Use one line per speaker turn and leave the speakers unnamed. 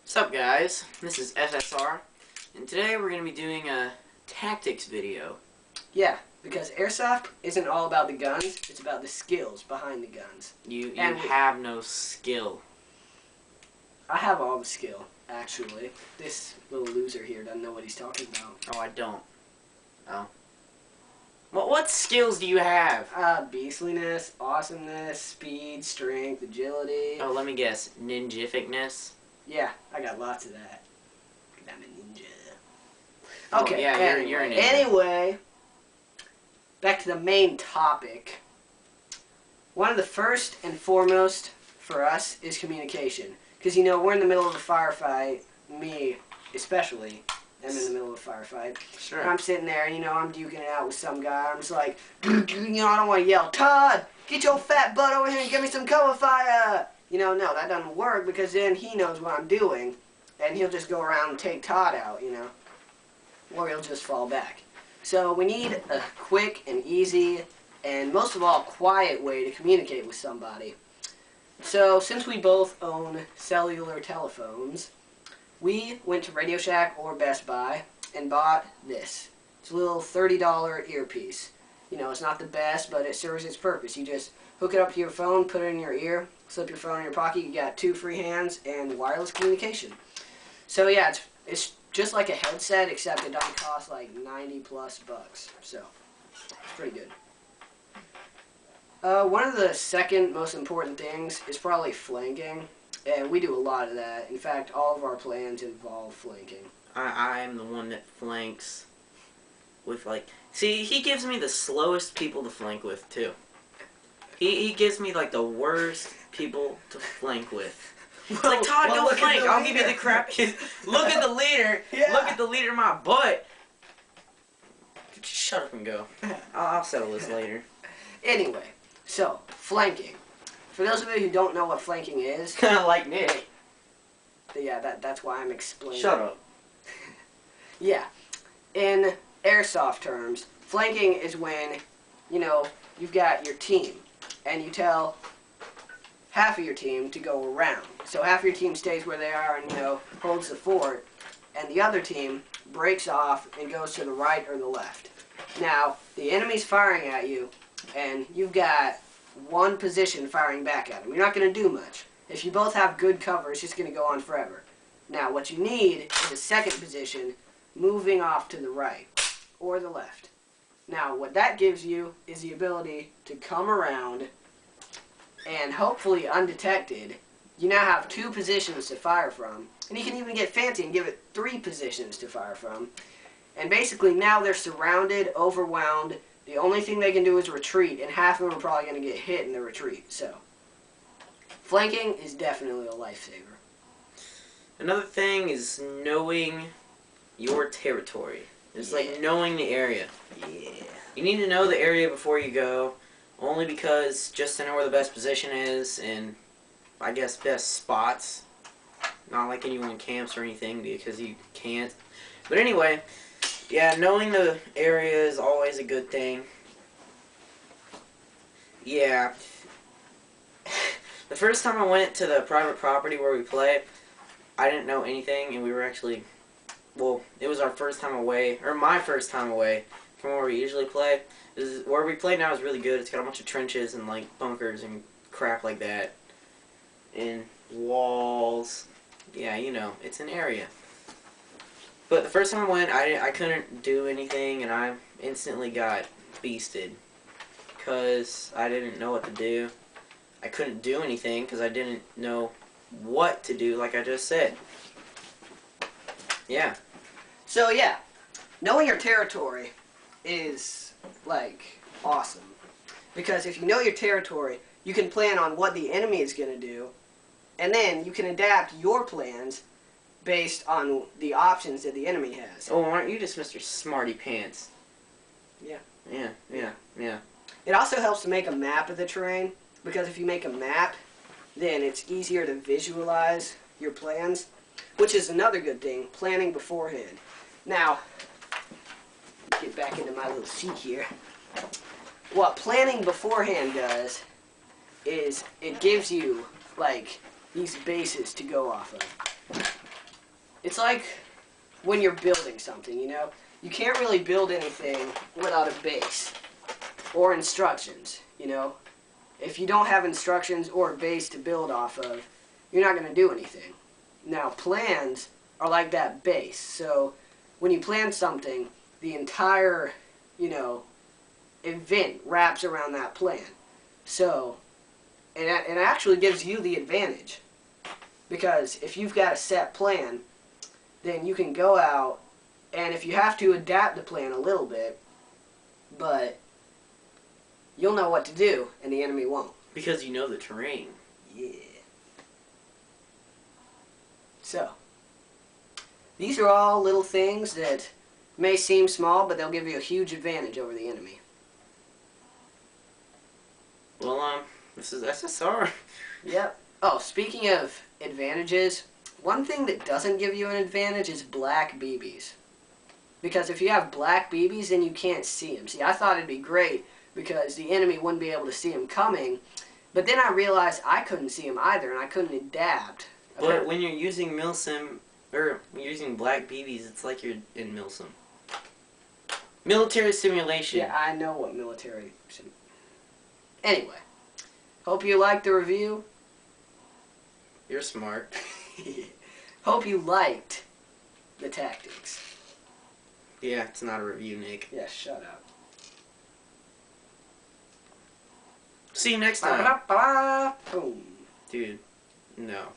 What's up, guys? This is FSR, and today we're going to be doing a tactics video.
Yeah, because airsoft isn't all about the guns, it's about the skills behind the guns.
You have no skill.
I have all the skill, actually. This little loser here doesn't know what he's talking about.
Oh, I don't. Oh. What skills do you have?
Beastliness, awesomeness, speed, strength, agility.
Oh, let me guess. Ninjificness?
Yeah, I got lots of that. I'm a ninja.
Oh,
Okay,
yeah,
anyway,
you're an ninja.
Anyway, back to the main topic. One of the first and foremost for us is communication. Because, you know, we're in the middle of a firefight, me especially. I'm in the middle of a firefight.
Sure.
And I'm sitting there, and, you know, I'm duking it out with some guy. I'm just like, you know, I don't want to yell, Todd, get your fat butt over here and give me some cover fire. You know, no, that doesn't work because then he knows what I'm doing. And he'll just go around and take Todd out, you know. Or he'll just fall back. So we need a quick and easy and most of all quiet way to communicate with somebody. So since we both own cellular telephones, we went to Radio Shack or Best Buy and bought this. It's a little $30 earpiece. You know, it's not the best, but it serves its purpose. You just hook it up to your phone, put it in your ear, slip your phone in your pocket, you got 2 free hands, and wireless communication. So yeah, it's just like a headset, except it doesn't cost like 90+ bucks. So, it's pretty good. One of the second most important things is probably flanking. And we do a lot of that. In fact, all of our plans involve flanking.
I'm the one that flanks with, like... See, he gives me the slowest people to flank with, too. He gives me, like, the worst people to flank with. It's like, Todd, go flank. I'll give you the crappiest. Look at the leader. Yeah. Look at the leader of my butt. Just shut up and go. I'll settle this later.
Anyway, so, flanking. For those of you who don't know what flanking is...
Like Nick.
Yeah, that's why I'm explaining.
Shut up.
Yeah. In airsoft terms, flanking is when, you know, you've got your team, and you tell half of your team to go around. So half of your team stays where they are and, you know, holds the fort, and the other team breaks off and goes to the right or the left. Now, the enemy's firing at you, and you've got one position firing back at them. You're not going to do much. If you both have good cover, it's just going to go on forever. Now, what you need is a second position moving off to the right or the left. Now, what that gives you is the ability to come around and hopefully undetected, you now have 2 positions to fire from. And you can even get fancy and give it 3 positions to fire from. And basically now they're surrounded, overwhelmed. The only thing they can do is retreat, and half of them are probably going to get hit in the retreat. So, flanking is definitely a lifesaver.
Another thing is knowing your territory. It's like knowing the area.
Yeah.
You need to know the area before you go, only because just to know where the best position is and, I guess, best spots. Not like anyone camps or anything, because you can't. But anyway... Yeah, knowing the area is always a good thing. Yeah. The first time I went to the private property where we play, I didn't know anything, and we were actually, well, it was our first time away, or my first time away from where we usually play. Where we play now is really good. It's got a bunch of trenches and, like, bunkers and crap like that. And walls. Yeah, you know, it's an area. But the first time I went, I couldn't do anything, and I instantly got beasted. Because I didn't know what to do. I couldn't do anything because I didn't know what to do, like I just said. Yeah.
So, yeah. Knowing your territory is, like, awesome. Because if you know your territory, you can plan on what the enemy is going to do, and then you can adapt your plans based on the options that the enemy has.
Oh, aren't you just Mr. Smarty Pants?
Yeah.
Yeah.
It also helps to make a map of the terrain, because if you make a map, then it's easier to visualize your plans, which is another good thing, planning beforehand. Now, get back into my little seat here. What planning beforehand does is it gives you, like, these bases to go off of. it's like when you're building something, you know? You can't really build anything without a base or instructions, you know? If you don't have instructions or a base to build off of, you're not going to do anything. Now, plans are like that base. So, when you plan something, the entire, you know, event wraps around that plan. So, it actually gives you the advantage. Because if you've got a set plan, then you can go out, and if you have to adapt the plan a little bit, but you'll know what to do, and the enemy won't.
Because you know the terrain.
Yeah. So, these are all little things that may seem small, but they'll give you a huge advantage over the enemy.
Well, this is SSR.
Yep. Oh, speaking of advantages, one thing that doesn't give you an advantage is black BBs. Because if you have black BBs, then you can't see them. See, I thought it'd be great because the enemy wouldn't be able to see them coming, but then I realized I couldn't see them either, and I couldn't adapt.
But when you're using milsim, or you're using black BBs, it's like you're in milsim. Military simulation.
Yeah, I know what military... Anyway, hope you liked the review.
You're smart.
Hope you liked the tactics.
Yeah, it's not a review, Nick.
Yeah, shut up.
See you next time.
Boom.
Dude, no.